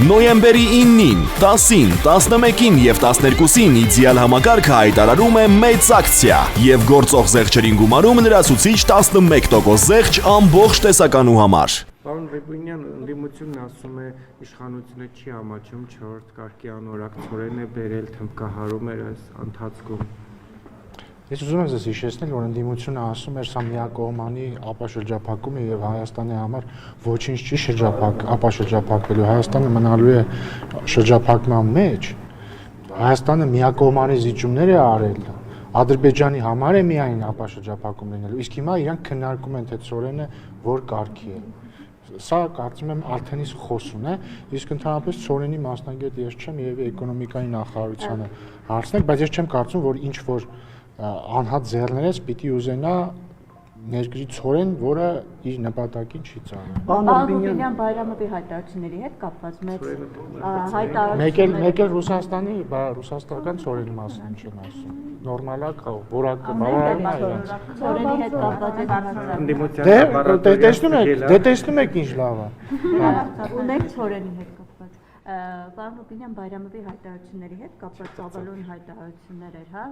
Նոյեմբերի 9-ին, 10-ին, 11-ին եւ 12-ին իդեալ համակարգը հայտարարում է մեծ ակցիա եւ գործող զեղչերին գումարում լրացուցիչ 11% զեղչ ամբողջ տեսականու համար։ Պարոն Բեբունյան, ընդդիմությունն ասում է իշխանությունը չի ամաչում 4-րդ կարգի անորակ ծորեն է բերել թմբկահարում էր այս ընթացքում։ Ես ուզում եմ ձեզ հիշեցնել, որ ընդդիմությունը ասում էր սա միակողմանի ապաշրջափակում է եւ Հայաստանի համար ոչինչ չի ապաշրջափակվելու, Հայաստանը մնալու է շրջափակման մեջ, Հայաստանը միակողմանի զիջումներ է արել, Ադրբեջանի համար է միայն ապաշրջափակում լինելու, իսկ հիմա իրանք քննարկում են թե ծորենը որ կարգի է։ Սա կարծում եմ արդեն իսկ խոսուն է, իսկ ընդհանրապես ծորենի մասնագետ ես չեմ եւ էկոնոմիկայի նախարարությանը հարցնել, բայց ես չեմ կարծում, որ ինչ որ անհատ ձեռներես պիտի ուզենա ներգրի ծորեն, որը իր նպատակին չի ծառայում։ Պարոն Բիլյան Բայրամովի հայտարարությունների հետ կապված մեծ հայտարարություններ։ Մեկ էլ Ռուսաստանի, ռուսաստանական ծորենի մասին չեն ասում։ Նորմալ է, որակը բավարարում է իրենց։ Ծորենի հետ կապված Դե տեսնում եք ինչ լավ է։ Ունենք ծորենի հետ կապված։ Պարոն Բիլյան Բայրամովի հայտարարությունների հետ կապված ծավալուն հայտարարություններ էր, հա,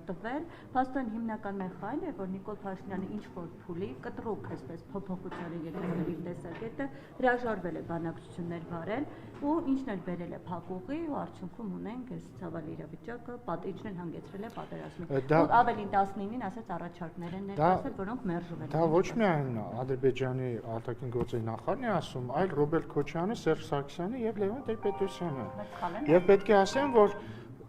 տվել, փաստորեն հիմնական մեխայն է, որ Նիկոլ Փաշինյանը ինչ որ փուլի կտրուկ այսպես փոփոխության եկեղեցի տեսակետը հրաժարվել է բանակցություններ վարել ու ինչն էլ բերել է փակուղի ու արդյունքում ունենք այս ցավալի իրավիճակը, ինչն էլ հանգեցրել է պատերազմին։ Ու ավելին 19-ին ասած առաջարկներ են ներկայացել, որոնք մերժվել են։ Դա ոչ միայն Ադրբեջանի արտաքին գործերի նախարարն է ասում, այլ Ռոբերտ Քոչարյանը, Սերժ Սարգսյանը եւ Լևոն Տեր-Պետրոսյանը։ Եվ պետք է ասեմ, որ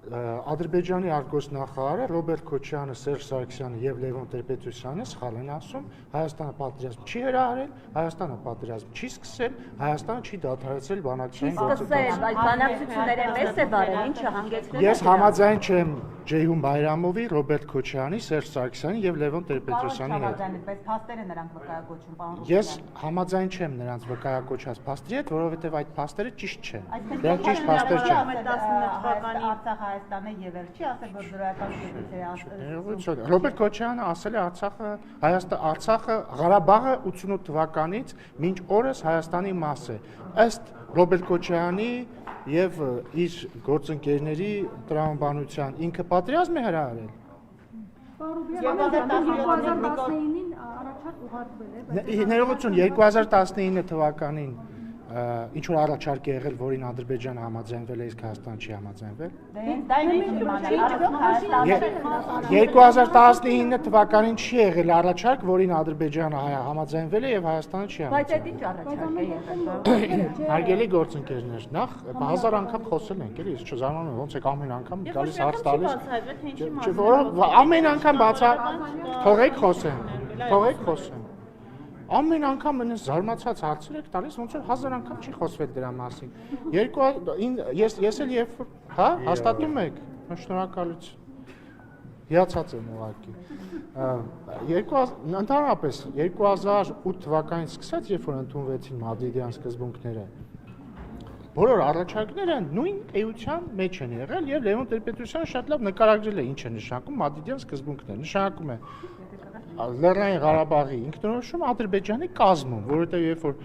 Ադրբեջանի արտգործնախարարը Ռոբերտ Քոչարյանը, Սերժ Սարգսյանը եւ Լևոն Տեր-Պետրոսյանը սխալ են ասում, Հայաստանը պատերազմ չի հրահրել, Հայաստանը պատերազմ չի սկսել, Հայաստանը չի դադարեցրել բանակցային գործընթացը։ Բայց բանակցությունները մեծ է բարել, ինչը հանգեցրել է։ Ես համաձայն չեմ Ջեյհուն Բայրամովի, Ռոբերտ Քոչարյանի, Սերժ Սարգսյանի եւ Լևոն Տեր-Պետրոսյանի հետ։ Բայց փաստերը նրանք վկայակոչում, պարոն։ Ես համաձայն չեմ նրանց վկայակոչած փաստերի հետ, որովհետեւ այդ փաստերը ճիշտ չեն։ Դրանք ճիշտ փաստեր չեն։ 19 թվականի Հայաստանը եւ էլ չի ասել, որ դրական կետից է Ռոբերտ Քոչարյանը ասել է Արցախը Ղարաբաղը 88 թվականից մինչ օրս Հայաստանի մաս է։ Ըստ Ռոբերտ Քոչարյանի եւ իր գործընկերների տրամաբանության ինքը պատերազմ է հրահրել։ 2019-ին առաջարկ ուղարկվել է։ Ներողություն 2019 թվականին ինչ որ առաջարկ է եղել, որին Ադրբեջանը համաձայնվել է, իսկ Հայաստանը չի համաձայնվել։ 2019 թվականին չի եղել առաջարկ, որին Ադրբեջանը համաձայնվել է եւ Հայաստանը չի համաձայնվել։ Բայց այդ ինչ առաջարկ է եղել։ Հարգելի գործընկերներ, նախ 1000 անգամ խոսել ենք, էլի, ես չզարմանում եմ, ոնց է ամեն անգամ գալիս հարց տալիս։ Ամեն անգամ բացա, թողեք խոսեմ։ Ամեն անգամ ինձ զարմացած հարցեր եք տալիս, ոնց որ 1000 անգամ չի խոսվել դրա մասին։ Ես էլ երբ հա հաստատում եք, շնորհակալություն։ Հիացած եմ ուղղակի։ Ընդհանրապես 2008 թվականից սկսած, երբ որ ընդունվեցին Մադրիդյան սկզբունքները, բոլոր առաջարկները նույն էության մեջ են եղել եւ Լևոն Տեր-Պետրոսյանը շատ լավ նկարագրել է ինչ է նշանակում Մադրիդյան սկզբունքները։ Նշանակում է Լեռնային Ղարաբաղի ինքնորոշում Ադրբեջանի կազմում, որովհետեւ երբ որ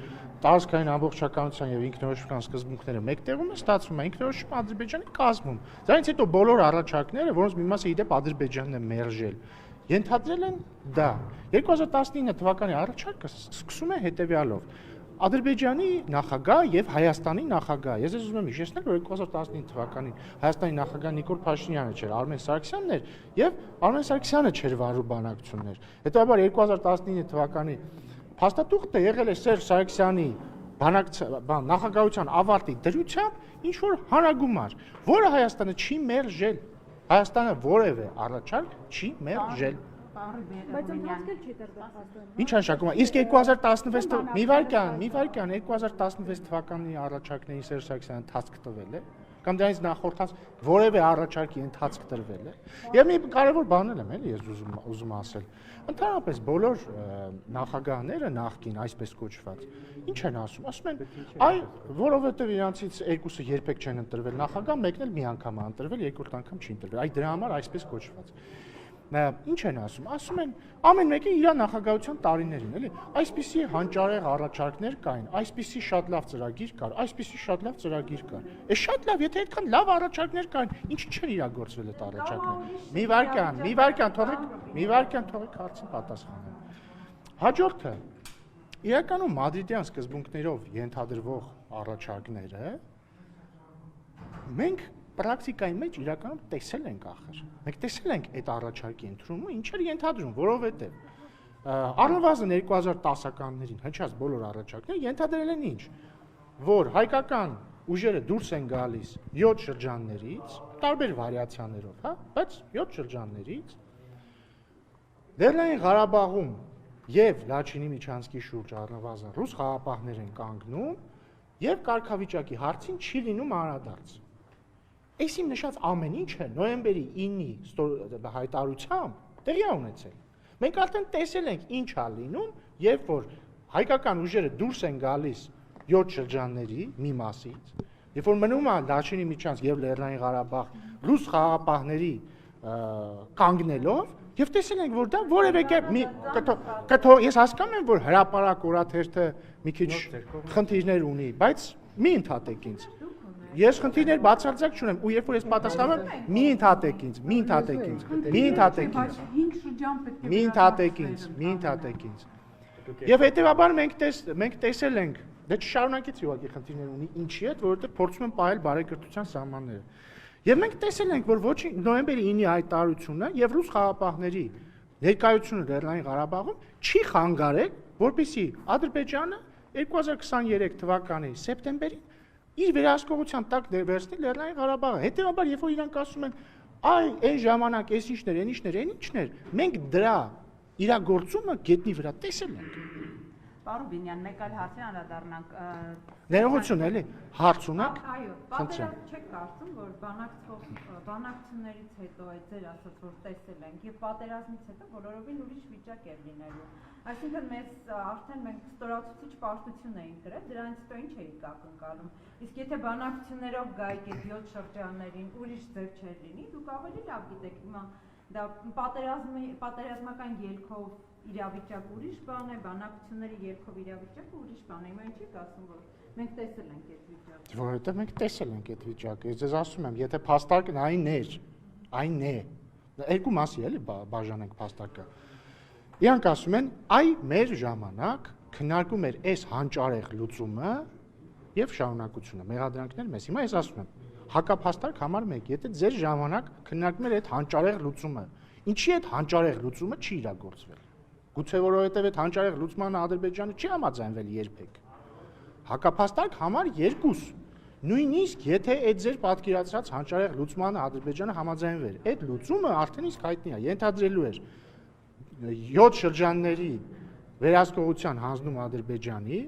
տարածքային ամբողջականության եւ ինքնորոշման սկզբունքները մեկտեղում են, ստացվում է ինքնորոշում Ադրբեջանի կազմում։ Դրանից հետո բոլոր առաջարկները, որոնց մի մասը իդեպ Ադրբեջանն է մերժել, ենթադրել են դա։ 2019 թվականի առաջարկը սկսում է հետեւյալով. Ադրբեջանի նախագահ եւ Հայաստանի նախագահ։ Ես ուզում եմ հիշեցնել, որ 2019 թվականին Հայաստանի նախագահ Նիկոլ Փաշինյանը չէր, Արմեն Սարգսյանն էր եւ Արմեն Սարգսյանը չէր վարում բանակցություններ։ Հետո 2019 թվականի փաստաթուղթը եղել է Սերժ Սարգսյանի նախագահության ավարտի դրությամբ ինչ որ հանրագումար, որը Հայաստանը չի մերժել։ Հայաստանը որևէ առաջարկ չի մերժել։ Բայց ընթացքել չի տրվել։ Ինչ նշանակում է։ Իսկ 2016 մի վարքյան 2016 թվականի առաջարկների Սերժ Սարգսյանը ընթացք տվել է, կամ դրանից նախորդած որևէ առաջարկի ընթացք տրվել է։ Եվ մի կարևոր բան եմ էլի ես ուզում ասել։ Ընդհանրապես բոլոր նախագահները նախկին այսպես կոչված ինչ են ասում են, այ որովհետև իրանցից երկուսը երբեք չեն ընտրվել նախագահ, մեկն էլ մի անգամ է ընտրվել, երկրորդ անգամ չի ընտրվել։ Այ դրա համար այսպես կոչված։ Ինչ են ասում։ Ասում են ամեն մեկը իր նախագահության տարիներին, էլի։ Այսպիսի հանճարեղ առաջարկներ կային, այսպիսի շատ լավ ծրագիր կար, այսպիսի շատ լավ ծրագիր կար։ Էս շատ լավ, եթե այդքան լավ առաջարկներ կային, ինչի՞ չեն իրագործվել այդ առաջարկները։ Մի վարքյան թողեք հարցին պատասխանեմ։ Հաջորդը իրականում մադրիդյան սկզբունքներով ենթադրվող առաջարկները մենք պրակտիկայի մեջ իրականում տեսել ենք ախր։ Մենք տեսել ենք այդ առաջարկի ընդունումը ինչ էր ենթադրում, որովհետև առնվազն 2010-ականներին հնչած բոլոր առաջարկները ենթադրել են ինչ, որ հայկական ուժերը դուրս են գալիս 7 շրջաններից, տարբեր վարիացիաներով, հա, բայց 7 շրջաններից Լեռնային Ղարաբաղում եւ Լաչինի Միչանսկի շուրջ առնվազն ռուս խաղապահներ են կանգնում եւ կարգավիճակի հարցին չի լինում անդրադարձ։ Այս իմ նշած ամեն ինչը նոյեմբերի 9-ի հայտարարությամբ տեղի է ունեցել։ Մենք արդեն տեսել ենք ինչ է լինում, երբ որ հայկական ուժերը դուրս են գալիս 7 շրջանների մի մասից, երբ որ մնում է Լաչինի Միչանսկ եւ Լեռնային Ղարաբաղ ռուս խաղապահների կանգնելով եւ տեսել ենք, որ դա որևէ կերպ ես հասկանում եմ, որ հրապարակ օրաթերթը մի քիչ խնդիրներ ունի, բայց մի ընդհատեք ինձ։ Ես խնդիրներ բացարձակ չունեմ, ու երբ որ ես պատասխանում եմ, մի ընդհատեք ինձ։ Եվ հետեւաբար մենք տեսել ենք, դե չշարունակեցի ուղղակի խնդիրներ ունի ինչի հետ, որովհետեւ փորձում են պահել բարեկրթության սահմանները։ Եվ մենք տեսել ենք, որ ոչ նոյեմբերի 9-ի հայտարարությունը եւ ռուս խաղապահների ներկայությունը Լեռնային Ղարաբաղում չի խանգարել, որպեսզի Ադրբեջանը 2023 թվականի սեպտեմբերին իր վերահսկողության տակ վերցնի Լեռնային Ղարաբաղը։ Հետևաբար, երբ որ իրանք ասում են, այ այն ժամանակ այս ինչներ, մենք դրա իրագործումը գետնի վրա տեսել ենք։ Պարոն Բինյան, մեկ այլ հարցի անդրադառնանք։ Ներողություն, էլի, հարց ունեք։ Այո, պատերազմ չեք կարծում, որ բանակցություններից հետո այդ ձեր ասած, որ տեսել ենք, եւ պատերազմից հետո բոլորովին ուրիշ վիճակ էր լինելու։ Այսինքն մեզ արդեն մենք ստորացուցիչ պարտություն էինք գրել, դրանից հետո ինչ էիք ակնկալում։ Իսկ եթե բանակցություններով գայիք այդ 7 շրջաններին ուրիշ ձև չէր լինի, դուք ավելի լավ գիտեք, հիմա դա պատերազմական ելքով իրավիճակ ուրիշ բան է, բանակցությունների ելքով իրավիճակը ուրիշ բան է։ Հիմա ինչի՞ ասում, որ մենք տեսել ենք այդ վիճակը։ Որովհետև մենք տեսել ենք այդ վիճակը։ Ես ձեզ ասում եմ, եթե փաստարկն այն է։ Երկու մասի էլի բաժանենք փաստարկը։ Իրանք ասում են, այ մեր ժամանակ քննարկում էր այս հանճարեղ լուծումը եւ շարունակությունը, մեղադրանքներ մեզ։ Հիմա ես ասում եմ, հակափաստարկ համար 1, եթե ձեր ժամանակ քննարկում էր այդ հանճարեղ լուծումը, ինչի այդ հանճարեղ լուծումը չի իրագործվել։ Գուցե որովհետև այդ հանճարեղ լուծմանը Ադրբեջանը չի համաձայնվել երբեք։ Հակափաստարկ համար 2, նույնիսկ եթե այդ ձեր պատկերացրած հանճարեղ լուծմանը Ադրբեջանը համաձայնվեր, այդ լուծումը արդեն իսկ հայտնի է, ենթադրելու էր 7 շրջանների վերահսկողության հանձնում Ադրբեջանի,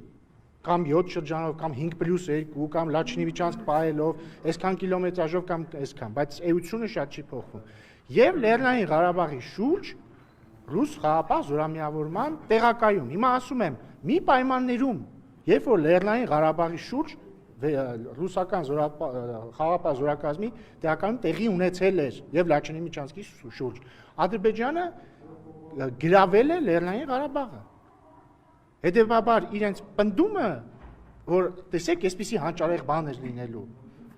կամ 7 շրջանով, կամ 5+2, կամ Լաչինի Միչանսկ պահելով, այսքան կիլոմետրաժով կամ այսքան, բայց էությունը շատ չի փոխվում։ Եվ Լեռնային Ղարաբաղի շուրջ ռուս խաղապահ զորամիավորման տեղակայում։ Հիմա ասում եմ, մի պայմաններում, երբ որ Լեռնային Ղարաբաղի շուրջ ռուսական խաղապահ զորակազմի տեղակայում տեղի ունեցել էր եւ Լաչինի Միչանսկի շուրջ, Ադրբեջանը գրավել է Լեռնային Ղարաբաղը։ Հետևաբար իրենց պնդումը, որ տեսեք, այսպիսի հանճարեղ բան էր լինելու,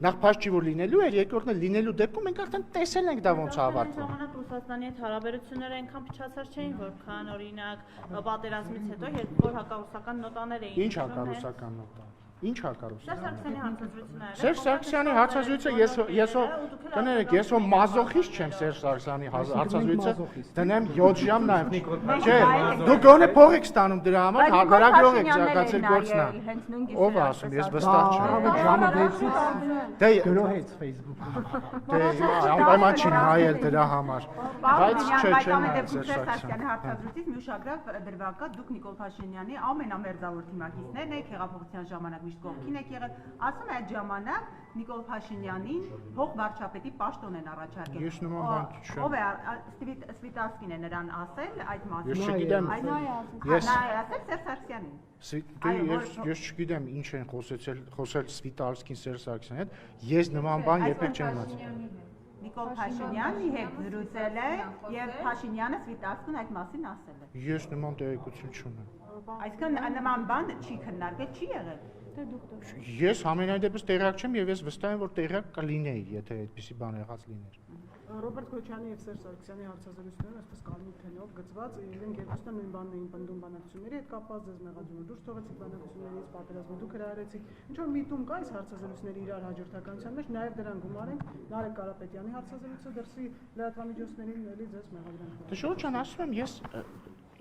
նախ փաշ չի որ լինելու էր, երկրորդն էլ լինելու դեպքում մենք արդեն տեսել ենք դա ոնց է ավարտվում։ Ժամանակ Ռուսաստանի հետ հարաբերությունները այնքան փչացած չէին, որքան օրինակ պատերազմից հետո, երբ որ հակառուսական նոտաներ էին։ Ինչ հակառուսական նոտա։ Ինչ հակառուսական։ Սերժ Սարգսյանի հարցազրույցը։ Ես մազոխիստ չեմ Սերժ Սարգսյանի հարցազրույցը դնեմ 7 ժամ նայեմ։ Չէ, դուք գոնե փող եք ստանում դրա համար, լրագրող եք զարգացել գործնա։ Ով ասում, ես վստահ չեմ։ Ժամը 6-ից Դե գրոհեց Facebook-ում։ Դե անպայման չի նայել դրա համար։ Բայց չէ, Սերժ Սարգսյանի հարցազրույցից մի ուշագրավ դրվագ կա, դուք Նիկոլ Փաշինյանի ամենամերձավոր թիմակիցներն եք, հեղափոխության ժամանակ միշտ կողքին եք եղել, ասում է այդ ժամանակ Նիկոլ Փաշինյանին փոխվարչապետի պաշտոն են առաջարկել։ Ես նման բան չեմ։ Ով է Սվիտասկին է նրան ասել այդ մասին։ Ես չգիտեմ։ Ես ասել Սերժ Սարգսյանին։ Ես չգիտեմ ինչ են խոսել Սվիտարսկին Սերժ Սարգսյանի հետ։ Ես նման բան երբեք չեմ ասել։ Նիկոլ Փաշինյանի հետ զրուցել է եւ Փաշինյանը Սվիտասկուն այդ մասին ասել է։ Ես նման տեղեկություն չունեմ։ Այսինքն նման բան չի քննարկել, չի եղել։ Ես ամենայն դեպս տեղյակ չեմ եւ ես վստահ եմ, որ տեղյակ կլինեի, եթե այդպիսի բան եղած լիներ։ Ռոբերտ Քոչյանի եւ Սերժ Սարգսյանի հարցազրույցները այսպես կարմիր թենով գծված իրենք երկուսն նույն բանն էին պնդում բանակցությունների հետ կապված, ձեզ մեղադրումը դուրս թողեցիք բանակցություններից, պատերազմը դուք հրահրեցիք։ Ինչ որ միտում կա այս հարցազրույցների իրար հաջորդականության մեջ, նաեւ դրան գումարենք Նարեկ Կարապետյանի հարցազրույցը դրսի լրատվամիջոցներին էլի ձեզ մեղադրանք։ Դե շուտ ջան, ասում եմ,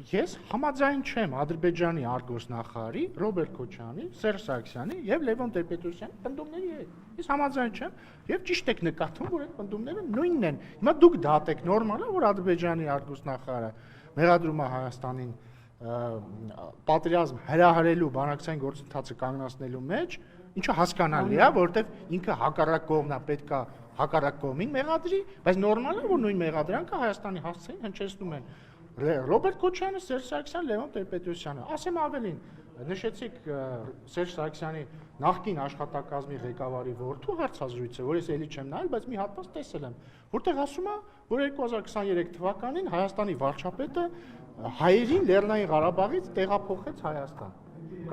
ես համաձայն չեմ Ադրբեջանի արտգործնախարարի Ռոբերտ Քոչյանի, Սերժ Սարգսյանի եւ Լևոն Տեր-Պետրոսյանի պնդումների հետ։ Ես համաձայն չեմ եւ ճիշտ եք նկատում, որ այդ պնդումները նույնն են։ Հիմա դուք դատեք, նորմալ է, որ Ադրբեջանի արտգործնախարարը մեղադրում է Հայաստանին պատերազմ հրահրելու բանակցային գործընթացը կանգնացնելու մեջ, ինչը հասկանալի է, որովհետեւ ինքը հակառակ կողմն է, պետքա հակառակ կողմին մեղադրի, բայց նորմալ է, որ նույն մեղադրանքը Հայաստանի հասցեին հնչեցնում են Ռոբերտ Քոչյանը, Սերժ Սարգսյանը, Լևոն Տեր-Պետրոսյանը։ Ասեմ ավելին, նշեցիք Սերժ Սարգսյանի նախկին աշխատակազմի ղեկավարի որդու հարցազրույցը, որ ես էլի չեմ նայել, բայց մի հատված տեսել եմ, որտեղ ասում է, որ 2023 թվականին Հայաստանի վարչապետը հայերին Լեռնային Ղարաբաղից տեղափոխեց Հայաստան։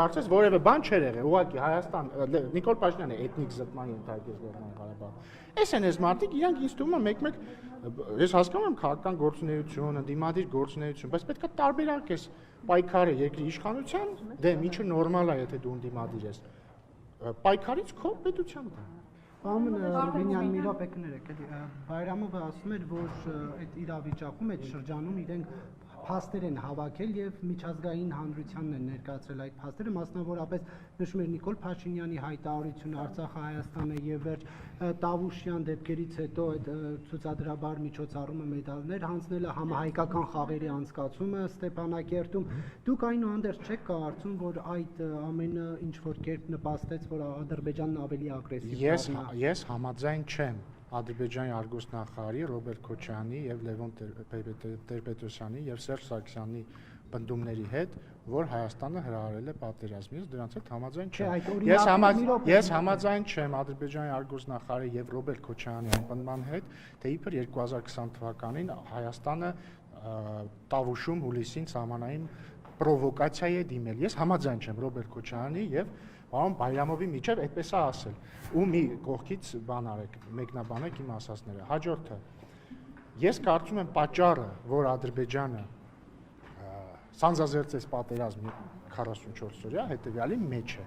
Կարծես որևէ բան չէր եղել, ուղղակի Հայաստան Նիկոլ Փաշինյանը էթնիկ զտման ենթարկեց Լեռնային Ղարաբաղը։ Էս են այս մարդիկ, իրանք ինձ թվում է մեկ-մեկ ես հասկանում եմ քաղաքական գործունեություն, ընդդիմադիր գործունեություն, բայց պետք է տարբերակես պայքարը երկրի իշխանության դեմ, ինչը նորմալ է, եթե դու ընդդիմադիր ես։ Պայքարից քո պետության դեմ։ Պարոն Ռուբինյան, մի րոպե կներեք, էլի Բայրամովը ասում էր, որ այդ իրավիճակում այդ շրջանում իրենք փաստեր են հավաքել եւ միջազգային հանրությանն են ներկայացրել այդ փաստերը, մասնավորապես նշում էր Նիկոլ Փաշինյանի հայտարարությունը Արցախը Հայաստանը եւ վերջ Տավուշյան դեպքերից հետո այդ ցուցադրաբար միջոցառումը մեդալներ հանձնելը, համահայկական խաղերի անցկացումը Ստեփանակերտում։ Դուք այնուհանդերձ չեք կարծում, որ այդ ամենը ինչ որ կերպ նպաստեց, որ Ադրբեջանն ավելի ագրեսիվ դառնա։ Ես համաձայն չեմ Ադրբեջանի արտգործնախարարի Ռոբերտ Քոչյանի եւ Լևոն Տեր-Պետրոսյանի եւ Սերժ Սարգսյանի պնդումների հետ, որ Հայաստանը հրահրել է պատերազմից, դրանց հետ համաձայն չեմ։ Ես համաձայն չեմ Ադրբեջանի արտգործնախարարի եւ Ռոբերտ Քոչյանի այն պնդման հետ, թե իբր 2020 թվականին Հայաստանը Տավուշում հուլիսին սահմանային պրովոկացիա է դիմել։ Ես համաձայն չեմ Ռոբերտ Քոչյանի եւ Պարոն Բայրամովի միջև այդպես է ասել։ Ու մի կողքից բան արեք, մեկնաբանեք իմ ասածները։ Հաջորդը։ Ես կարծում եմ պատճառը, որ Ադրբեջանը սանձազերծեց պատերազմի 44 օրյա հետեւյալի մեջ է։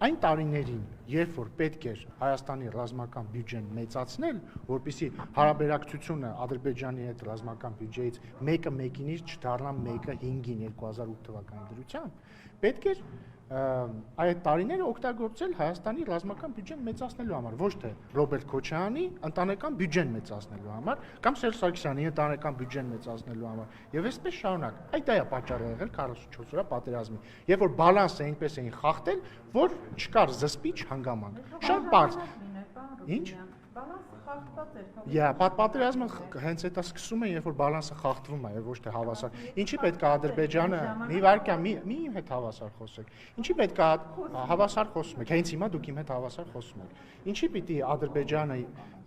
Այն տարիներին, երբ որ պետք էր Հայաստանի ռազմական բյուջեն մեծացնել, որպեսզի հարաբերակցությունը Ադրբեջանի հետ ռազմական բյուջեից 1/1-ից չդառնա 1/5-ին 2008 թվականի դրությամբ, պետք էր այդ տարիները օգտագործել Հայաստանի ռազմական բյուջեն մեծացնելու համար, ոչ թե Ռոբերտ Քոչյանի ընտանեկան բյուջեն մեծացնելու համար կամ Սերժ Սարգսյանի ընտանեկան բյուջեն մեծացնելու համար։ Եւ այսպես շարունակ։ Այդ է պատճառը եղել 44 օրյա պատերազմի, երբ որ բալանսը այնպես էին խախտել, որ չկար զսպիչ հանգամանք։ Շատ բարձ։ Ինչ? Բալանսը խախտված էր։ Պատերազմը հենց այդ է սկսում է, երբ որ բալանսը խախտվում է, եւ ոչ թե հավասար։ Ինչի պետք է Ադրբեջանը մի վարքյան մի իմ հետ հավասար խոսեք։ Ինչի պետք է հավասար խոսում եք։ Հենց հիմա դուք իմ հետ հավասար խոսում եք։ Ինչի պիտի Ադրբեջանը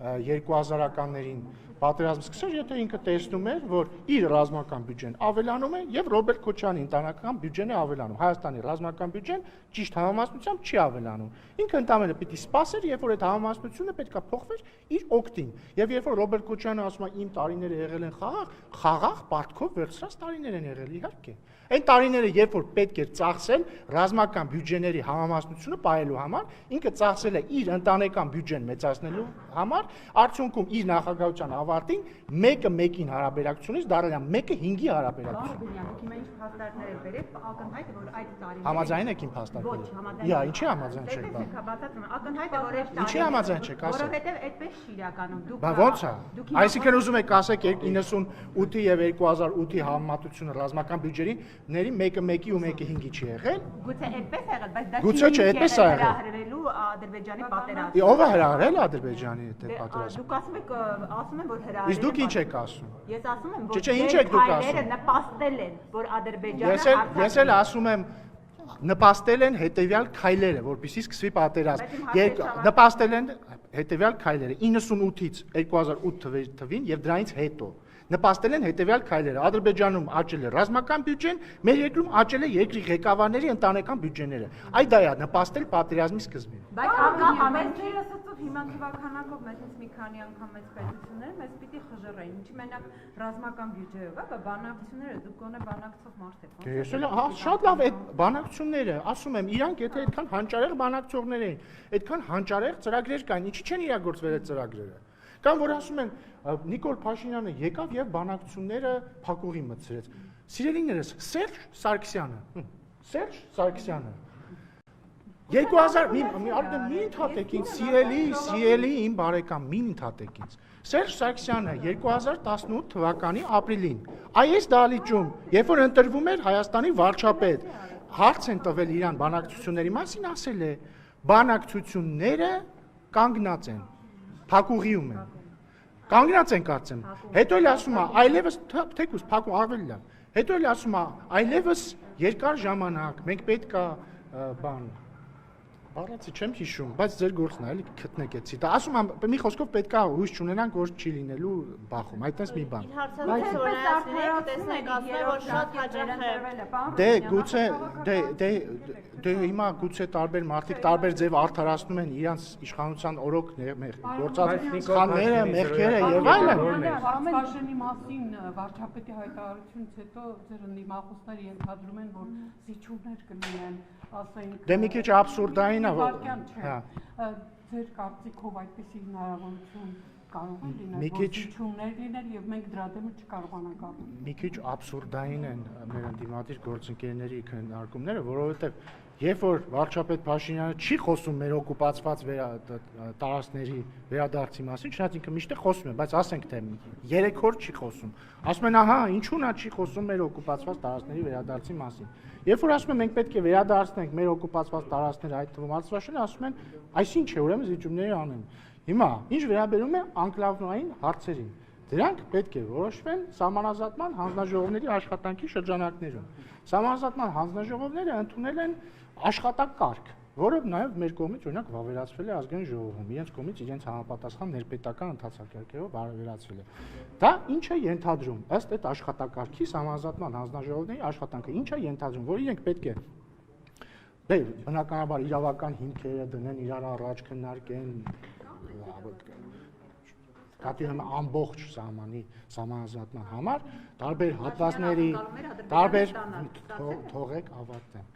2000-ականներին պատերազմ սկսեր, եթե ինքը տեսնում էր, որ իր ռազմական բյուջեն ավելանում է եւ Ռոբերտ Քոչյանի ընտանեկան բյուջեն է ավելանում։ Հայաստանի ռազմական բյուջեն ճիշտ համամասնությամբ չի ավելանում։ Ինքը ընդամենը պիտի սպասեր, երբ որ այդ համամասնությունը պետքա փոխվեր իր օգտին։ Եվ երբ որ Ռոբերտ Քոչյանը ասում է իմ տարիները եղել են խաղաղ պարտքով վերցրած տարիներ են եղել, իհարկե։ Այն տարիները, երբ որ պետք էր ծախսել ռազմական բյուջեների համամասնությունը պահելու համար, ինքը ծախսել է իր ընտանեկան բյուջեն մեծացնելու համար, արդյունքում իր նախագահության ավարտին 1/1-ին հարաբերակցությունից դառել է 1/5-ի հարաբերակցություն։ Հիմա ինչ փաստարկներ բերեք, ակնհայտ է, որ այդ տարիներին Համաձայն եք իմ փաստարկները։ Ոչ, համաձայն։ Իա, ինչի համաձայն չեք բան։ Ակնհայտ է, որ այդ տարիներին։ Ինչի համաձայն չեք, ասեք։ Որովհետև այդպես չի իրականում։ Դուք Բա ո՞նց է։ Այսինքն ուզում եք ասեք 98-ի եւ 2008-ի համեմատությունը ռազմական բյուջեների 1/1-ի ու 1/5-ի չի եղել։ Գուցե այդպես է եղել, բայց դա Գուցե չէ, այդպես է եղել։ հրահրելու Ադրբեջանի պատերազմը։ Ո՞վ է հրահրել Ադրբեջանի հետ պատերազմը։ Դուք ասում եք հրահրել։ Իսկ դուք ինչ եք ասում։ Ես ասում եմ, Չէ, ինչ եք դուք ասում։ նպաստել են, որ Ադրբեջանը Ես էլ ասում եմ նպաստել են հետեւյալ քայլերը, որպեսզի սկսվի պատերազմ։ Նպաստել են հետևյալ քայլերը 98-ից 2008 թվին եւ դրանից հետո նպաստել են հետևյալ քայլերը։ Ադրբեջանում աճել է ռազմական բյուջեն, մեր երկրում աճել է երկրի ղեկավարների ընտանեկան բյուջեները։ Այդ դա է նպաստել պատերազմի սկզբին։ Բայց ամենից ասածով հիմա թվականակով մեծից մի քանի անգամ մեծ պետությունները մեզ պիտի խժռեին։ Ինչի մենակ ռազմական բյուջեով, հա, բանակցությունները դուք գոնե բանակցող մարդ եք։ Ես էլ շատ լավ այդ բանակցությունները, ասում եմ, իրանք եթե այդքան հանճարեղ բանակցողներ էին, այդքան հանճարեղ ծրագրեր կային, ինչի չեն իրագործվել այդ ծրագրերը։ Կամ որ ասում են Նիկոլ Փաշինյանը եկավ եւ բանակցությունները փակուղի մտցրեց։ Սիրելիներս, Սերժ Սարգսյանը 2000 մի ընդհատեք ինձ, սիրելի իմ բարեկամ, մի ընդհատեք ինձ։ Սերժ Սարգսյանը 2018 թվականի ապրիլին այս դահլիճում, երբ որ ընտրվում էր Հայաստանի վարչապետ, հարց են տվել իրան բանակցությունների մասին, ասել է բանակցությունները կանգնած են, փակուղիում են։ Կանգնած են կարծեմ։ Հետո էլ ասում է, այլևս թեկուզ փակում ավելի լավ։ Հետո էլ ասում է, այլևս երկար ժամանակ մենք պետք է բան Բառացի չեմ հիշում, բայց ձեր գործն է, էլի գտնեք էցի։ Դա ասում եմ, մի խոսքով պետք է հույս չունենանք, որ չի լինելու բախում, այդպես մի բան։ Դե գուցե դե հիմա գուցե տարբեր մարդիկ տարբեր ձև արդարացնում են իրանց իշխանության օրոք գործած սխալները, մեղքերը եւ այլն։ Հարցաշենի մասին վարչապետի հայտարարությունից հետո ձեր ընդդիմախոսները ենթադրում են, որ զիջումներ կլինեն, ասենք։ Դե մի քիչ աբսուրդային է, հա։ Ձեր կարծիքով այդպիսի հնարավորություն կարող է լինել, որ զիջումներ լինել եւ մենք դրա դեմ չկարողանանք ապրել։ Մի քիչ աբսուրդային են մեր ընդդիմադիր գործընկերների քննարկումները, որովհետեւ երբ որ վարչապետ Փաշինյանը չի խոսում մեր օկուպացված տարածքների վերադարձի մասին, չնայած ինքը միշտ խոսում է, բայց ասենք թե 3 օր չի խոսում։ Ասում են, ահա, ինչու նա չի խոսում մեր օկուպացված տարածքների վերադարձի մասին։ Երբ որ ասում են մենք պետք է վերադարձնենք մեր օկուպացված տարածքները, այդ թվում Արցախը, ասում են, այսինչ է, ուրեմն զիջումների անեն։ Հիմա, ինչ վերաբերում է անկլավային հարցերին, դրանք պետք է որոշվեն սահմանազատման հանձնաժողովների աշխատանքի շրջանակներում։ Սահմանազատման հանձնաժողովները ընդունել են աշխատակարգ, որը նաև մեր կողմից օրինակ վավերացվել է ազգային ժողովում, իրենց կողմից իրենց համապատասխան ներպետական ընթացակարգերով վավերացվել է։ Դա ինչ է ենթադրում, ըստ այդ աշխատակարգի սահմանազատման հանձնաժողովների աշխատանքը ինչ է ենթադրում, որ իրենք պետք է բնականաբար իրավական հիմքերը դնեն, իրար առաջ քննարկեն, կատի ամբողջ սահմանի սահմանազատման համար, տարբեր հատվածների, տարբեր թողեք ավարտեմ։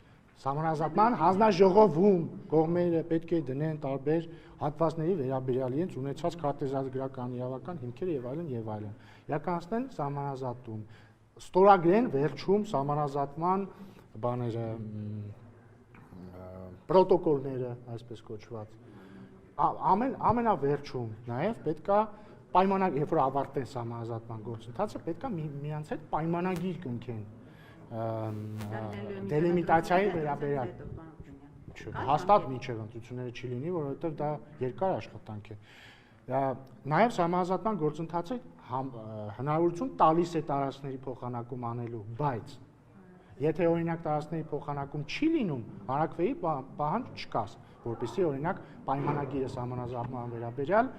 Սահմանազատման հանձնաժողովում կողմերը պետք է դնեն տարբեր հատվածների վերաբերյալ իրենց ունեցած քարտեզագրական իրավական հիմքերը եւ այլն եւ այլն։ Իրականացնեն սահմանազատում, ստորագրեն վերջում սահմանազատման բաները, պրոտոկոլները, այսպես կոչված։ Ամենավերջում նաև պետքա պայմանագիր, երբ որ ավարտեն սահմանազատման գործընթացը, պետքա միանց հետ պայմանագիր կնքեն դելիմիտացիայի վերաբերյալ։ Հաստատ մինչև ընտրությունները չի լինի, որովհետև դա երկար աշխատանք է։ Նաև սահմանազատման գործընթացը հնարավորություն տալիս է տարածքների փոխանակում անելու, բայց եթե օրինակ տարածքների փոխանակում չի լինում, հանրակրվեի պահանջ չկա, որպեսզի օրինակ պայմանագիրը սահմանազատման վերաբերյալ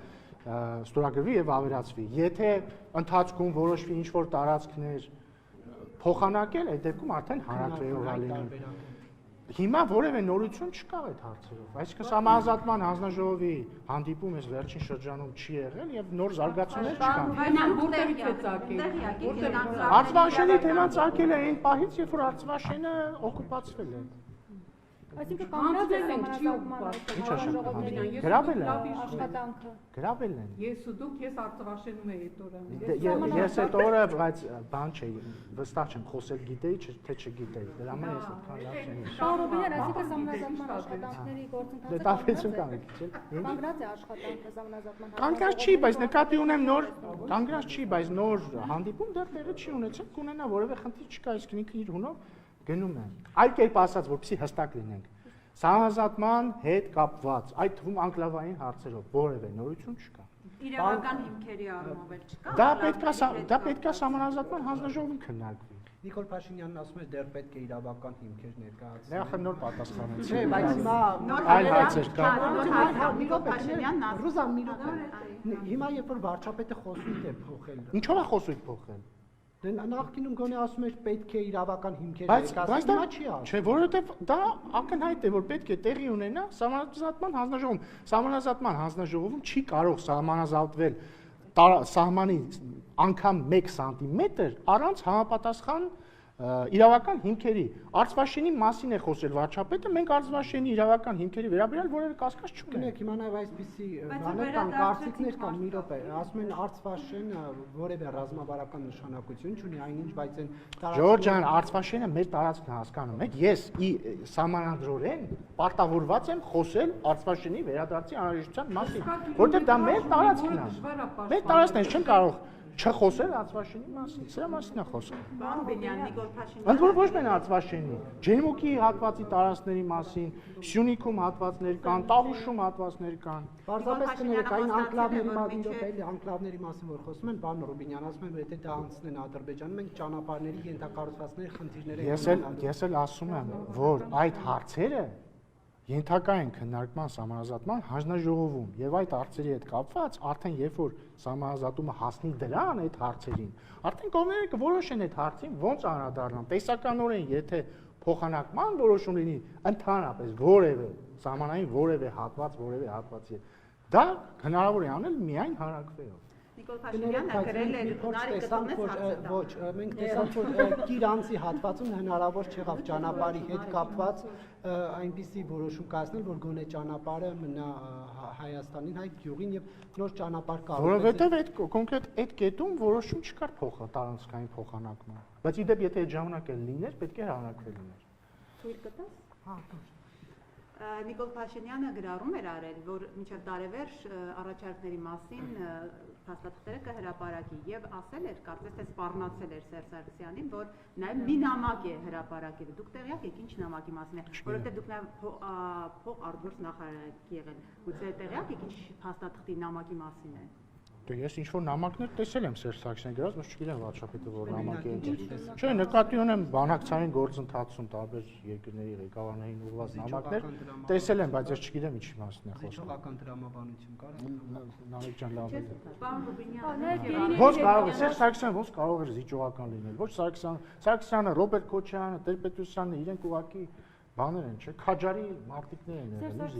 ստորագրվի եւ ավերացվի։ Եթե ընթացքում որոշվի ինչ-որ տարածքներ փոխանակել, այդ դեպքում արդեն հանրակրվեով ալինի։ Հիմա որևէ նորություն չկա այդ հարցերով։ Այսինքն սահմանազատման հանձնաժողովի հանդիպում էս վերջին շրջանում չի եղել եւ նոր զարգացումներ չկան։ Որտեղից է ծագել։ Արցախաշենի թեման ծագել է այն պահից, երբ որ Արցախաշենը օկուպացվել է։ Այսինքն կանգնած են հանձնաժողովների գրավել են աշխատանքը։ Գրավել են։ Ես ու դուք ես Արցախաշենում էի այդ օրը։ Ես այդ օրը, բայց բան չէի, վստահ չեմ, խոսել գիտեի, թե չգիտեի։ Դրա համար ես այդքան լավ չեմ։ Շարոբինյան, այսինքն սահմանազատման աշխատանքների գործընթացը դետալություն կան քիչ։ կանգնած է աշխատանքը սահմանազատման։ Կանգնած չի, բայց նկատի ունեմ նոր, կանգնած չի, բայց նոր հանդիպում դեռ տեղի չի ունեցել, կունենա որևէ խնդիր չկա, իսկ ինքը իր հունով գնում է։ Այլ կերպ ասած, որպեսզի հստակ լինենք, սահմանազատման հետ կապված, այդ թվում անկլավային հարցերով որևէ նորություն չկա։ Իրավական հիմքերի առումով էլ չկա։ Դա պետք է սահմանազատման հանձնաժողովում քննարկվի։ Նիկոլ Փաշինյանն ասում է դեռ պետք է իրավական հիմքեր ներկայացնել։ Դե ախր նոր պատասխանեցի։ Չէ, բայց հիմա այլ հարցեր կան։ Նիկոլ Փաշինյանն Ռուզան մի րոպե։ Հիմա երբ որ վարչապետը խոսույթ է փոխել։ Ինչով է խոսույթ փոխել։ Դե նախկինում գոնե ասում էր պետք է իրավական հիմքեր Բայց ներկայացնել, հիմա չի ասում։ Չէ, որովհետև դա ակնհայտ է, որ պետք է տեղի ունենա սահմանազատման հանձնաժողովում։ Սահմանազատման հանձնաժողովում չի կարող սահմանազատվել սահմանի անգամ 1 սանտիմետր առանց համապատասխան իրավական հիմքերի։ Արծվաշենի մասին է խոսել վարչապետը, մենք Արծվաշենի իրավական հիմքերի վերաբերյալ որևէ կասկած չունենք։ Գնեք հիմա նաև այսպիսի բաներ կան, կարծիքներ կան, մի րոպե, ասում են Արծվաշենը որևէ ռազմավարական նշանակություն չունի, այնինչ, բայց այն Ժորժ ջան, Արծվաշենը մեր տարածքն է, հասկանում եք։ Ես սահմանադրորեն պարտավորված եմ խոսել Արծվաշենի վերադարձի անհրաժեշտության մասին, որովհետև դա մեր տարածքն է։ Մեր տարածքն է, չեմ կարող չխոսել Արծվաշենի մասին, սրա մասին է խոսքը։ Պարոն Բենյան, Նիկոլ Փաշինյանը Ընդ որ ոչ միայն Արծվաշենի, Ջերմուկի հատվածի տարածքների մասին, Սյունիքում հատվածներ կան, Տավուշում հատվածներ կան։ Պարզապես կներեք այն անկլավների մասին, որ խոսում են, պարոն Ռուբինյան, ասում են, եթե դա անցնեն Ադրբեջանում, մենք ճանապարհների ենթակառուցվածքների խնդիրներ ենք։ Ես էլ ասում եմ, որ այդ հարցերը ենթակա են քննարկման սահմանազատման հանձնաժողովում եւ այդ հարցերի հետ կապված արդեն երբ որ սահմանազատումը հասնի դրան այդ հարցերին արդեն կողմերը կորոշեն այդ հարցին ոնց անդրադառնան տեսականորեն եթե փոխանակման որոշում լինի ընդհանրապես որևէ սահմանային որևէ հատվածի դա հնարավոր է անել միայն հանրակրվեով Նիկոլ Փաշինյանը գրել է ոչ, մենք տեսանք որ Կիրանցի հատվածում հնարավոր չեղավ ճանապարհի հետ կապված այնպիսի որոշում կայացնել, որ գոնե ճանապարհը մնա Հայաստանին, հայ գյուղին եւ նոր ճանապարհ կարող է։ Որովհետեւ այդ կոնկրետ այդ կետում որոշում չկար տարածքային փոխանակման։ Բայց իդեպ եթե այդ ժամանակ էլ լիներ, պետք է հանրակրվել լիներ։ Թույլ կտաս։ Հա, Նիկոլ Փաշինյանը գրառում էր արել, որ մինչև տարեվերջ առաջարկների մասին փաստաթղթերը կհրապարակի եւ ասել էր, կարծես թե սպառնացել էր Սերժ Սարգսյանին, որ նաեւ մի նամակ է հրապարակել։ Դուք տեղյակ եք ինչ նամակի մասին է, որովհետեւ դուք նաեւ փող արտգործ նախարար եք եղել։ Գուցե տեղյակ եք ինչ փաստաթղթի նամակի մասին է։ Դե ես ինչ որ նամակներ տեսել եմ Սերժ Սարգսյանի գրած, բայց չգիտեմ վարչապետը որ նամակ է եկել։ Չէ, նկատի ունեմ բանակցային գործընթացում տարբեր երկրների ղեկավարներին ուղղված նամակներ տեսել եմ, բայց ես չգիտեմ ինչի մասին է խոսքը։ Հիշողական դրամաբանություն կար։ Նարեկ ջան լավ է։ Պարոն Ռուբինյանը Ոնց կարող է Սերժ Սարգսյանը ոնց կարող է զիջողական լինել։ Ոչ Սարգսյանը, Ռոբերտ Քոչարյանը, Տեր-Պետրոսյանը իրենք ուղղակի բաներ են, չէ, քաջարի մարտիկներ են եղել,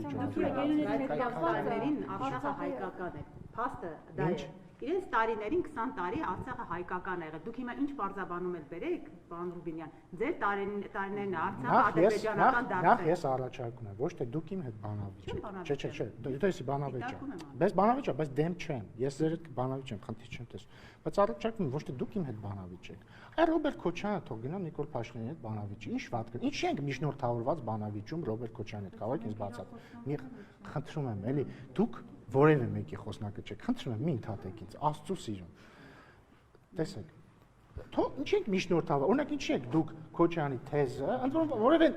տարիներին Արցախը հայկական է։ Փաստը դա է։ Իրենց տարիներին 20 տարի Արցախը հայկական է եղել։ Դուք հիմա ինչ բարձաբանում եք բերեք, պարոն Ռուբինյան։ Ձեր տարիներն Արցախը ադրբեջանական դարձել։ Նախ ես առաջարկում եմ, ոչ թե դուք իմ հետ բանավիճ եք։ Չէ, դու ես բանավիճ եք։ Բայց բանավիճ է, բայց դեմ չեմ։ Ես ձեր հետ բանավիճ եմ, խնդիր չեմ տես։ Բայց առաջարկում եմ, ոչ թե դուք իմ հետ բանավիճ եք։ Այ Ռոբերտ Քոչյանը թող գնա Նիկոլ Փաշինյանի հետ բանավիճի։ Ինչ վատ կա։ Ինչ ենք միջնորդավորված բանավիճում Ռոբերտ Քոչյանի հետ։ Կարող եք ինձ բացատրել։ Մի խնդրում եմ, էլի դուք որևէ մեկի խոսնակը չեք։ Խնդրում եմ, մի ընդհատեք ինձ, Աստծո սիրուն։ Տեսեք։ Թող ինչ ենք միջնորդավոր։ Օրինակ ինչի եք դուք Քոչյանի թեզը, ընդ որում որևէ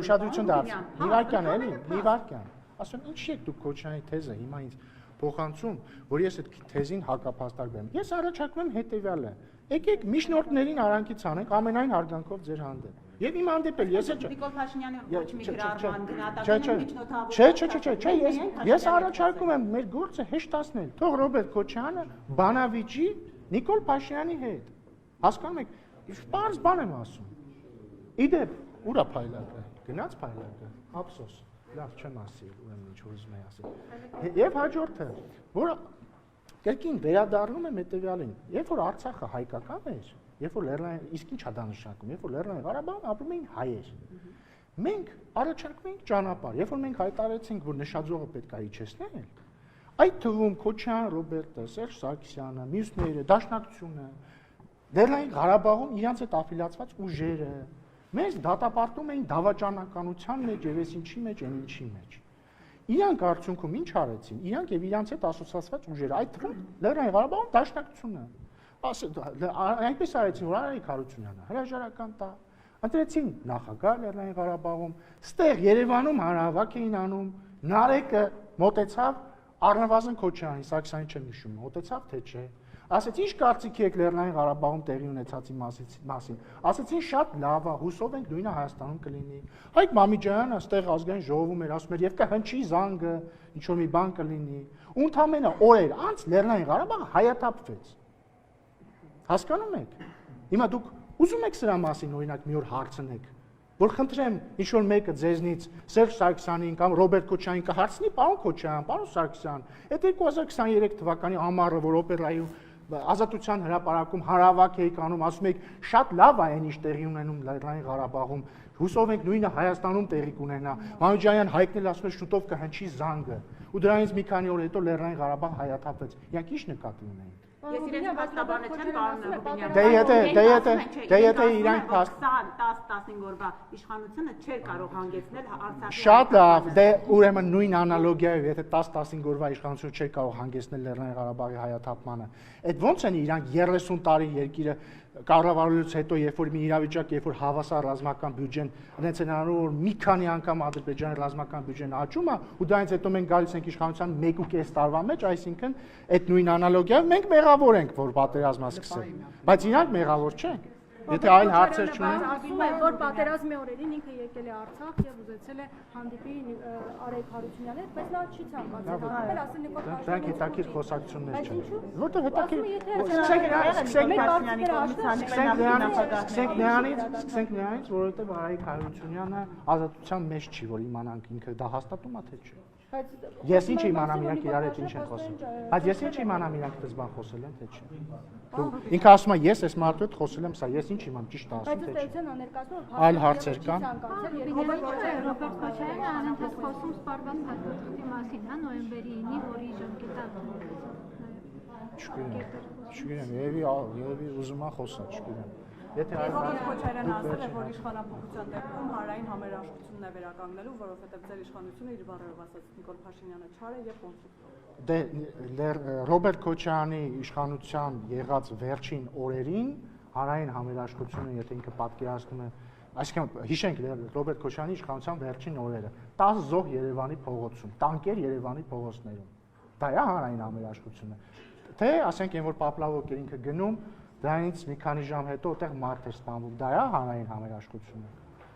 ուշադրություն դարձ։ Իվարկյան էլի, Իվարկյան։ Ասում ինչի եք դուք Քոչյանի թեզը հիմա ինձ փոխանցում, որ ես այդ թեզին հակափաստարկվեմ։ Ես առաջարկում եմ հետեւյալը։ Եկեք միջնորդներին արանքից անենք ամենայն հարգանքով ձեր հանդեպ։ Եվ իմ հանդեպ էլ ես Նիկոլ Փաշինյանը ոչ մի գրառման Չէ, ես առաջարկում եմ մեր գործը հեշտացնել։ Թող Ռոբերտ Քոչյանը բանավիճի Նիկոլ Փաշինյանի հետ։ Հասկանում եք, պարզ բան եմ ասում։ Իդեպ, ուրա փայլակը, գնաց փայլակը, ափսոս, լավ չեմ ասել, ուրեմն ինչ որ ուզում եմ ասել։ Եվ հաջորդը, որը կերկին վերադառնում եմ հետևյալին, երբ որ Արցախը հայկական էր, երբ որ Լեռնային, իսկ ի՞նչ է դա նշանակում, երբ որ Լեռնային Ղարաբաղում ապրում էին հայեր։ Մենք առաջարկում ենք ճանապարհ, երբ որ մենք հայտարարեցինք, որ նշաձողը պետք է իջեցնել, այդ թվում Քոչյան, Ռոբերտը, Սերժ Սարգսյանը, մյուսները, Դաշնակցությունը, Լեռնային Ղարաբաղում իրancs հետ աֆիլիացված ուժերը, մեզ դատապարտում էին դավաճանականության մեջ եւ ինչի մեջ, ինչի մեջ։ Իրանք արդյունքում ինչ արեցին։ Իրանք եւ իրանց հետ ասոցիացված ուժերը, այդ թվում Լեռնային Ղարաբաղում Դաշնակցությունը։ Այնպես արեցին, որ Արայիկ Հարությունյանը հրաժարական տա, ընտրեցին նախագահ Լեռնային Ղարաբաղում, ստեղ Երևանում հանրահավաք էին անում, Նարեկը մոտեցավ, առնվազն Քոչյանին, Սարգսյանին չեմ հիշում, մոտեցավ թե չէ։ Ասեց ինչ կարծիքի եք Լեռնային Ղարաբաղում տեղի ունեցածի մասին։ Ասեցին շատ լավ է, հուսով ենք նույնը Հայաստանում կլինի։ Հայկ Մամիջյանը այստեղ ազգային ժողովում էր ասում էր եւ կհնչի զանգը, ինչ որ մի բան կլինի։ Ու ընդամենը օրեր անց Լեռնային Ղարաբաղը հայաթափվեց։ Հասկանում եք։ Հիմա դուք ուզում եք սրա մասին օրինակ մի օր հարցնեք, որ խնդրեմ ինչ որ մեկը ձեզնից Սերժ Սարգսյանին կամ Ռոբերտ Քոչարյանին կհարցնի, պարոն Քոչարյան, պարոն Սարգսյան, այդ 2023 թվականի ամառը, որ օպերայի Ազատության հրապարակում հարավակ էիք անում, ասում եք շատ լավ է այն ինչ տեղի ունենում Լեռնային Ղարաբաղում, հուսով ենք նույնը Հայաստանում տեղի կունենա։ Մամիջյան Հայկն էլ ասում է շուտով կհնչի զանգը։ Ու դրանից մի քանի օր հետո Լեռնային Ղարաբաղ հայաթափվեց։ Իրանք ի՞նչ նկատի ունեին։ Ես իրենց փաստաբանը չեմ պարոն Դե եթե իրանք 10-15 օրվա իշխանությունը չէր կարող հանգեցնել Արցախի։ Շատ լավ, դե ուրեմն նույն անալոգիայով, եթե 10-15 օրվա իշխանությունը չէր կարող հանգեցնել Լեռնային Ղարաբաղի հայաթափմանը, այդ ո՞նց են իրանք 30 տարի երկիրը կառավարելուց հետո, երբ որ մի իրավիճակ, երբ որ հավասար ռազմական բյուջեն, այնց են անում, որ մի քանի անգամ Ադրբեջանի ռազմական բյուջեն աճում է, ու դրանից հետո մենք գալիս ենք իշխանության 1.5 տարվա մեջ, այսինքն այդ նույն անալոգիայով մենք մեղավոր ենք, որ պատերազմը սկսել, բայց իրանք մեղավոր չեն։ Եթե այլ հարցեր չունեն, ասում է, որ պատերազմի օրերին ինքը եկել է Արցախ եւ ուզեցել է հանդիպի Արայք Հարությունյանի հետ, բայց նա չի ցանկացել հանդիպել, ասել Նիկոլ Փաշինյանը։ դրանք հետաքրքիր խոսակցություններ չեն։ Որտեղ սկսենք նրանից, որովհետեւ Արայք Հարությունյանը ազատության մեջ չի, որ իմանանք ինքը դա հաստատում է թե չէ։ Ես ինչ իմանամ իրանք իրար հետ ինչ են խոսում։ Բայց ես ինչ իմանամ իրանք դες բան խոսել են թե չէ։ Ինքը ասում է ես այս մարդու հետ խոսել եմ սա, ես ինչ իմանամ ճիշտ ասում թե չէ։ Այլ հարցեր կան։ Ռոբերտ Քոչարյանը անընդհատ խոսում սպառված փաստաթղթի մասին, հա, նոյեմբերի 9-ի, որի ժամկետը։ Չգիտեմ, երևի ուզում է խոսալ, չգիտեմ։ Եթե այլ Քոչարյանը ասել է, որ իշխանապողության դեպքում հանրային համերաշխությունն է վերականգնելու, որովհետև ձեր իշխանությունը իր բառերով ասած Նիկոլ Փաշինյանը չար է եւ կոնսուլտ։ Դե Ռոբերտ Քոչարյանի իշխանության եղած վերջին օրերին հանրային համերաշխությունը, եթե ինքը պատկերացնում է, այսինքն հիշենք Ռոբերտ Քոչարյանի իշխանության վերջին օրերը, 10 զոհ Երևանի փողոցում, տանկեր Երևանի փողոցներում։ Դա է հանրային համերաշխությունը։ Թե ասենք այն որ Պապլավոկ ինքը գնում, դրանից մի քանի ժամ հետո այդտեղ մարդ է սպանվում, դա է հանրային համերաշխությունը։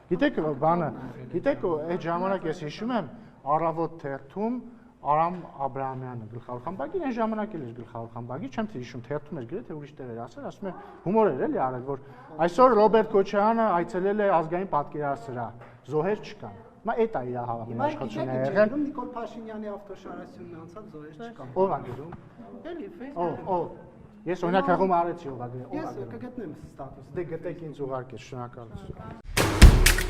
Գիտեք բանը, գիտեք այդ ժամանակ ես հիշում եմ Առավոտ թերթում Արամ Աբրահամյանը գլխավոր խմբագիր, այն ժամանակ էլ էր գլխավոր խմբագիր, չեմ թե հիշում, թերթում էր գրել, թե ուրիշ տեղ էր ասել, ասում է հումոր էր էլի արել, որ այսօր Ռոբերտ Քոչարյանը այցելել է ազգային պատկերասրահ, զոհեր չկան։ Մա այդ է իր համերաշխությունը եղել։ Նիկոլ Փաշինյանի ավտոշարասյունն անցած զոհեր չկան։ Ո՞վ է գրում։ Էլի Facebook։ Ո՞վ։ Ես օրինակ հղում արեցի ով է գրել։ Ես կգտնեմ ստատուս։ Դե գտեք ինձ ուղարկեք, շնորհակալություն։